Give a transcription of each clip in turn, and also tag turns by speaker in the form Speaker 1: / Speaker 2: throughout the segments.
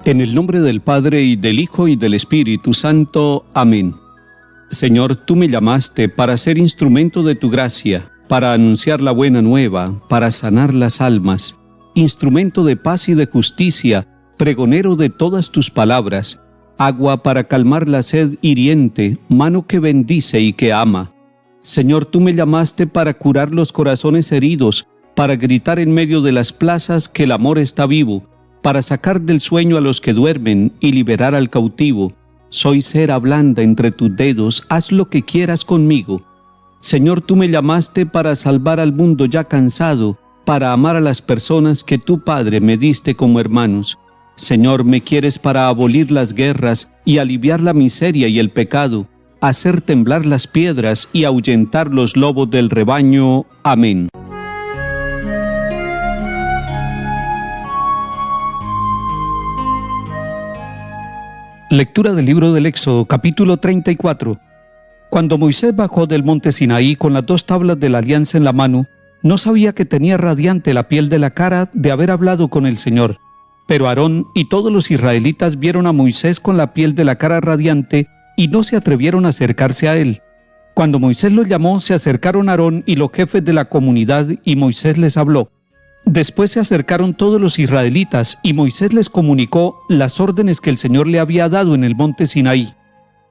Speaker 1: En el nombre del Padre, y del Hijo, y del Espíritu Santo. Amén. Señor, tú me llamaste para ser instrumento de tu gracia, para anunciar la buena nueva, para sanar las almas, instrumento de paz y de justicia, pregonero de todas tus palabras, agua para calmar la sed hiriente, mano que bendice y que ama. Señor, tú me llamaste para curar los corazones heridos, para gritar en medio de las plazas que el amor está vivo, para sacar del sueño a los que duermen y liberar al cautivo. Soy cera blanda entre tus dedos, haz lo que quieras conmigo. Señor, tú me llamaste para salvar al mundo ya cansado, para amar a las personas que tu Padre me diste como hermanos. Señor, me quieres para abolir las guerras y aliviar la miseria y el pecado, hacer temblar las piedras y ahuyentar los lobos del rebaño. Amén. Lectura del libro del Éxodo, capítulo 34. Cuando Moisés bajó del monte Sinaí con las 2 tablas de la alianza en la mano, no sabía que tenía radiante la piel de la cara de haber hablado con el Señor. Pero Aarón y todos los israelitas vieron a Moisés con la piel de la cara radiante y no se atrevieron a acercarse a él. Cuando Moisés los llamó, se acercaron Aarón y los jefes de la comunidad, y Moisés les habló. Después se acercaron todos los israelitas, y Moisés les comunicó las órdenes que el Señor le había dado en el monte Sinaí.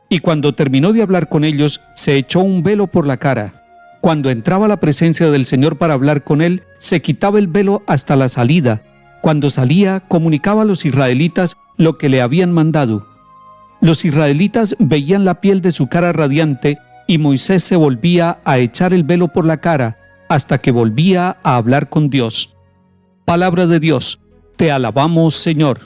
Speaker 1: Y cuando terminó de hablar con ellos, se echó un velo por la cara. Cuando entraba a la presencia del Señor para hablar con él, se quitaba el velo hasta la salida. Cuando salía, comunicaba a los israelitas lo que le habían mandado. Los israelitas veían la piel de su cara radiante, y Moisés se volvía a echar el velo por la cara, hasta que volvía a hablar con Dios. Palabra de Dios. Te alabamos, Señor.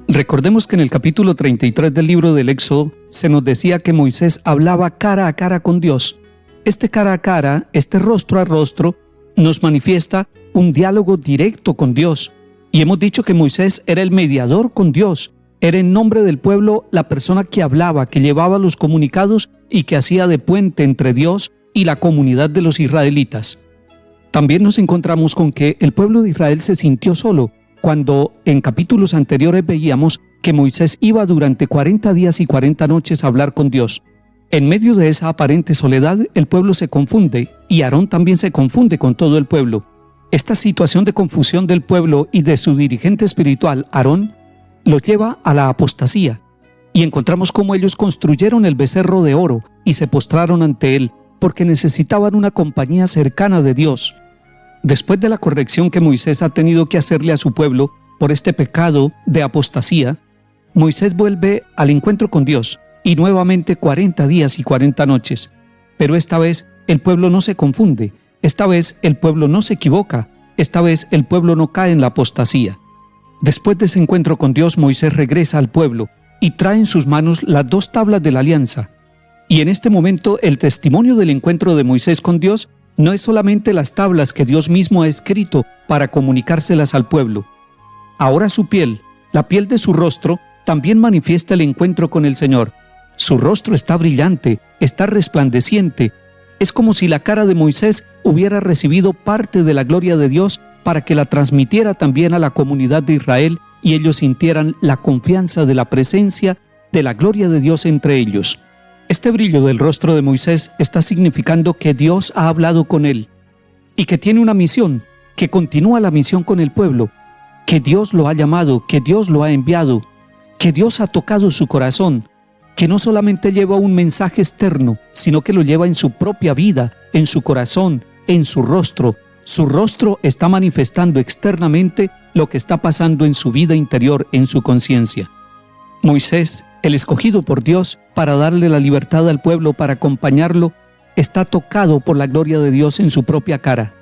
Speaker 1: Recordemos que en el capítulo 33 del libro del Éxodo se nos decía que Moisés hablaba cara a cara con Dios. Este cara a cara, este rostro a rostro, nos manifiesta un diálogo directo con Dios. Y hemos dicho que Moisés era el mediador con Dios. Era en nombre del pueblo la persona que hablaba, que llevaba los comunicados y que hacía de puente entre Dios y la comunidad de los israelitas. También nos encontramos con que el pueblo de Israel se sintió solo, cuando en capítulos anteriores veíamos que Moisés iba durante 40 días y 40 noches a hablar con Dios. En medio de esa aparente soledad, el pueblo se confunde, y Aarón también se confunde con todo el pueblo. Esta situación de confusión del pueblo y de su dirigente espiritual, Aarón, los lleva a la apostasía, y encontramos cómo ellos construyeron el becerro de oro y se postraron ante él, porque necesitaban una compañía cercana de Dios. Después de la corrección que Moisés ha tenido que hacerle a su pueblo por este pecado de apostasía, Moisés vuelve al encuentro con Dios, y nuevamente 40 días y 40 noches. Pero esta vez el pueblo no se confunde, esta vez el pueblo no se equivoca, esta vez el pueblo no cae en la apostasía. Después de ese encuentro con Dios, Moisés regresa al pueblo y trae en sus manos las 2 tablas de la alianza. Y en este momento el testimonio del encuentro de Moisés con Dios no es solamente las tablas que Dios mismo ha escrito para comunicárselas al pueblo. Ahora su piel, la piel de su rostro, también manifiesta el encuentro con el Señor. Su rostro está brillante, está resplandeciente. Es como si la cara de Moisés hubiera recibido parte de la gloria de Dios para que la transmitiera también a la comunidad de Israel y ellos sintieran la confianza de la presencia de la gloria de Dios entre ellos. Este brillo del rostro de Moisés está significando que Dios ha hablado con él y que tiene una misión, que continúa la misión con el pueblo, que Dios lo ha llamado, que Dios lo ha enviado, que Dios ha tocado su corazón, que no solamente lleva un mensaje externo, sino que lo lleva en su propia vida, en su corazón, en su rostro. Su rostro está manifestando externamente lo que está pasando en su vida interior, en su conciencia. Moisés, el escogido por Dios para darle la libertad al pueblo, para acompañarlo, está tocado por la gloria de Dios en su propia cara.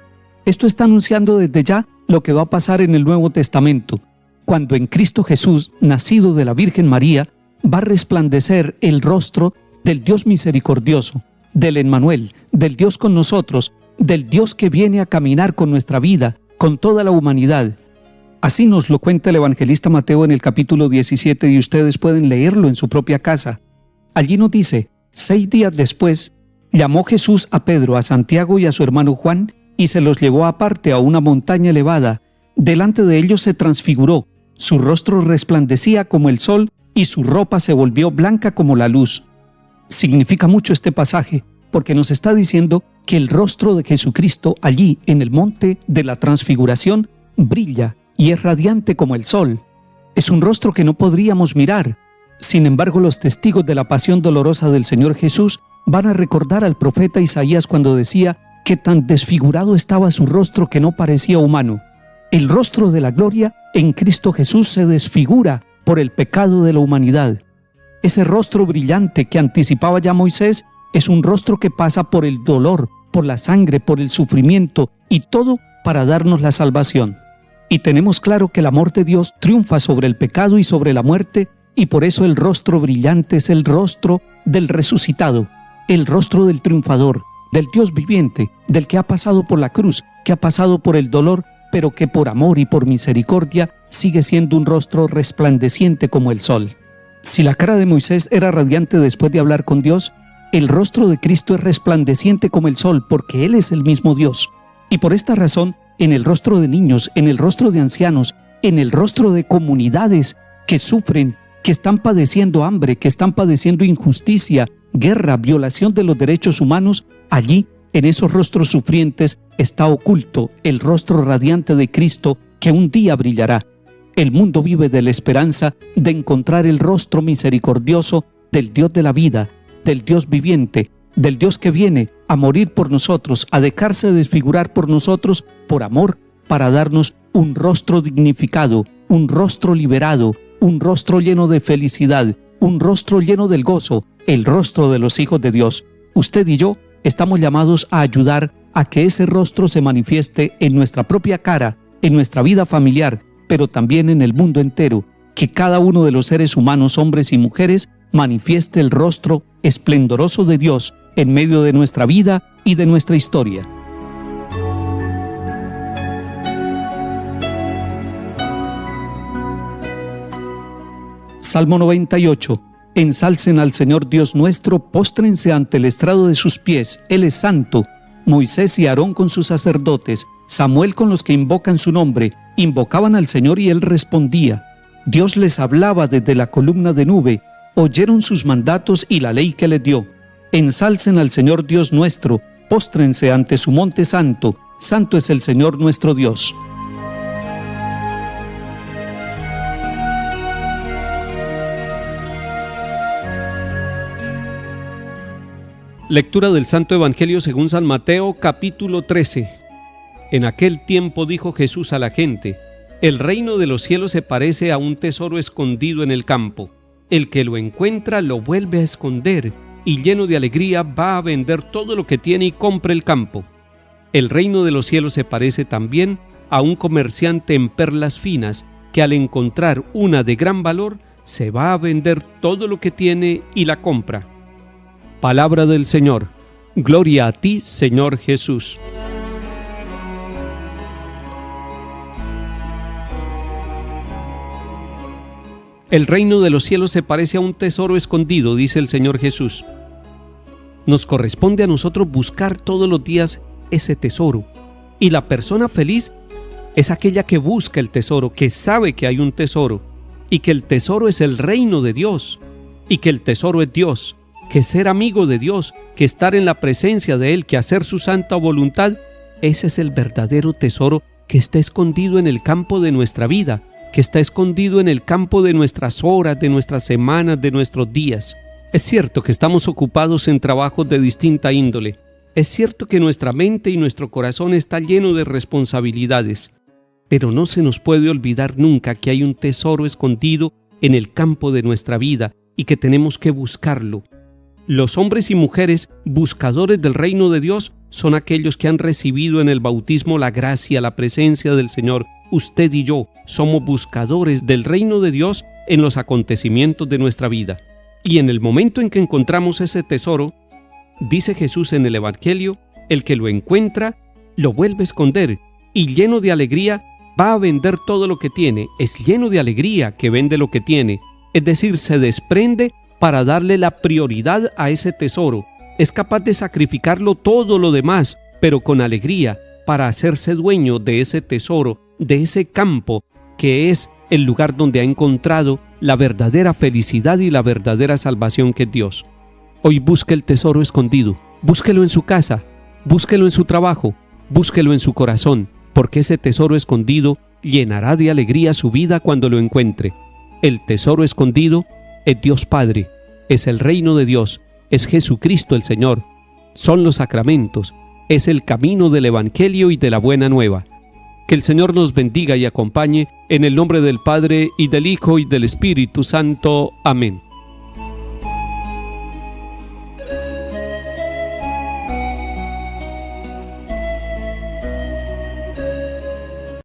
Speaker 1: Esto está anunciando desde ya lo que va a pasar en el Nuevo Testamento, cuando en Cristo Jesús, nacido de la Virgen María, va a resplandecer el rostro del Dios misericordioso, del Emmanuel, del Dios con nosotros, del Dios que viene a caminar con nuestra vida, con toda la humanidad. Así nos lo cuenta el evangelista Mateo en el capítulo 17 y ustedes pueden leerlo en su propia casa. Allí nos dice, 6 días después, Llamó Jesús a Pedro, a Santiago y a su hermano Juan, y se los llevó aparte a una montaña elevada. Delante de ellos se transfiguró, su rostro resplandecía como el sol y su ropa se volvió blanca como la luz. Significa mucho este pasaje, porque nos está diciendo que el rostro de Jesucristo allí en el monte de la transfiguración brilla y es radiante como el sol. Es un rostro que no podríamos mirar. Sin embargo, los testigos de la pasión dolorosa del Señor Jesús van a recordar al profeta Isaías cuando decía que tan desfigurado estaba su rostro que no parecía humano. El rostro de la gloria en Cristo Jesús se desfigura por el pecado de la humanidad. Ese rostro brillante que anticipaba ya Moisés es un rostro que pasa por el dolor, por la sangre, por el sufrimiento y todo para darnos la salvación. Y tenemos claro que el amor de Dios triunfa sobre el pecado y sobre la muerte, y por eso el rostro brillante es el rostro del resucitado, el rostro del triunfador, del Dios viviente, del que ha pasado por la cruz, que ha pasado por el dolor, pero que por amor y por misericordia sigue siendo un rostro resplandeciente como el sol. Si la cara de Moisés era radiante después de hablar con Dios, el rostro de Cristo es resplandeciente como el sol, porque Él es el mismo Dios. Y por esta razón, en el rostro de niños, en el rostro de ancianos, en el rostro de comunidades que sufren, que están padeciendo hambre, que están padeciendo injusticia, guerra, violación de los derechos humanos, allí, en esos rostros sufrientes, está oculto el rostro radiante de Cristo que un día brillará. El mundo vive de la esperanza de encontrar el rostro misericordioso del Dios de la vida, del Dios viviente, del Dios que viene a morir por nosotros, a dejarse desfigurar por nosotros, por amor, para darnos un rostro dignificado, un rostro liberado, un rostro lleno de felicidad, un rostro lleno del gozo, el rostro de los hijos de Dios. Usted y yo estamos llamados a ayudar a que ese rostro se manifieste en nuestra propia cara, en nuestra vida familiar, pero también en el mundo entero, que cada uno de los seres humanos, hombres y mujeres, manifieste el rostro esplendoroso de Dios en medio de nuestra vida y de nuestra historia. Salmo 98. Ensalcen al Señor Dios nuestro, póstrense ante el estrado de sus pies, Él es santo. Moisés y Aarón con sus sacerdotes, Samuel con los que invocan su nombre, invocaban al Señor y Él respondía. Dios les hablaba desde la columna de nube, oyeron sus mandatos y la ley que les dio. Ensalcen al Señor Dios nuestro, póstrense ante su monte santo, santo es el Señor nuestro Dios.
Speaker 2: Lectura del Santo Evangelio según San Mateo, capítulo 13. En aquel tiempo dijo Jesús a la gente: el reino de los cielos se parece a un tesoro escondido en el campo. El que lo encuentra lo vuelve a esconder, y lleno de alegría va a vender todo lo que tiene y compra el campo. El reino de los cielos se parece también a un comerciante en perlas finas, que al encontrar una de gran valor, se va a vender todo lo que tiene y la compra. Palabra del Señor. Gloria a ti, Señor Jesús. El reino de los cielos se parece a un tesoro escondido, dice el Señor Jesús. Nos corresponde a nosotros buscar todos los días ese tesoro. Y la persona feliz es aquella que busca el tesoro, que sabe que hay un tesoro, y que el tesoro es el reino de Dios, y que el tesoro es Dios. Que ser amigo de Dios, que estar en la presencia de Él, que hacer su santa voluntad, ese es el verdadero tesoro que está escondido en el campo de nuestra vida, que está escondido en el campo de nuestras horas, de nuestras semanas, de nuestros días. Es cierto que estamos ocupados en trabajos de distinta índole. Es cierto que nuestra mente y nuestro corazón está lleno de responsabilidades, pero no se nos puede olvidar nunca que hay un tesoro escondido en el campo de nuestra vida y que tenemos que buscarlo. Los hombres y mujeres buscadores del reino de Dios son aquellos que han recibido en el bautismo la gracia, la presencia del Señor. Usted y yo somos buscadores del reino de Dios en los acontecimientos de nuestra vida. Y en el momento en que encontramos ese tesoro, dice Jesús en el Evangelio, el que lo encuentra lo vuelve a esconder y lleno de alegría va a vender todo lo que tiene. Es lleno de alegría que vende lo que tiene. Es decir, se desprende para darle la prioridad a ese tesoro, es capaz de sacrificarlo todo lo demás, pero con alegría, para hacerse dueño de ese tesoro, de ese campo, que es el lugar donde ha encontrado la verdadera felicidad y la verdadera salvación que es Dios. Hoy busque el tesoro escondido, búsquelo en su casa, búsquelo en su trabajo, búsquelo en su corazón, porque ese tesoro escondido llenará de alegría su vida cuando lo encuentre. El tesoro escondido es Dios Padre, es el reino de Dios, es Jesucristo el Señor, son los sacramentos, es el camino del Evangelio y de la Buena Nueva. Que el Señor nos bendiga y acompañe en el nombre del Padre, y del Hijo, y del Espíritu Santo. Amén.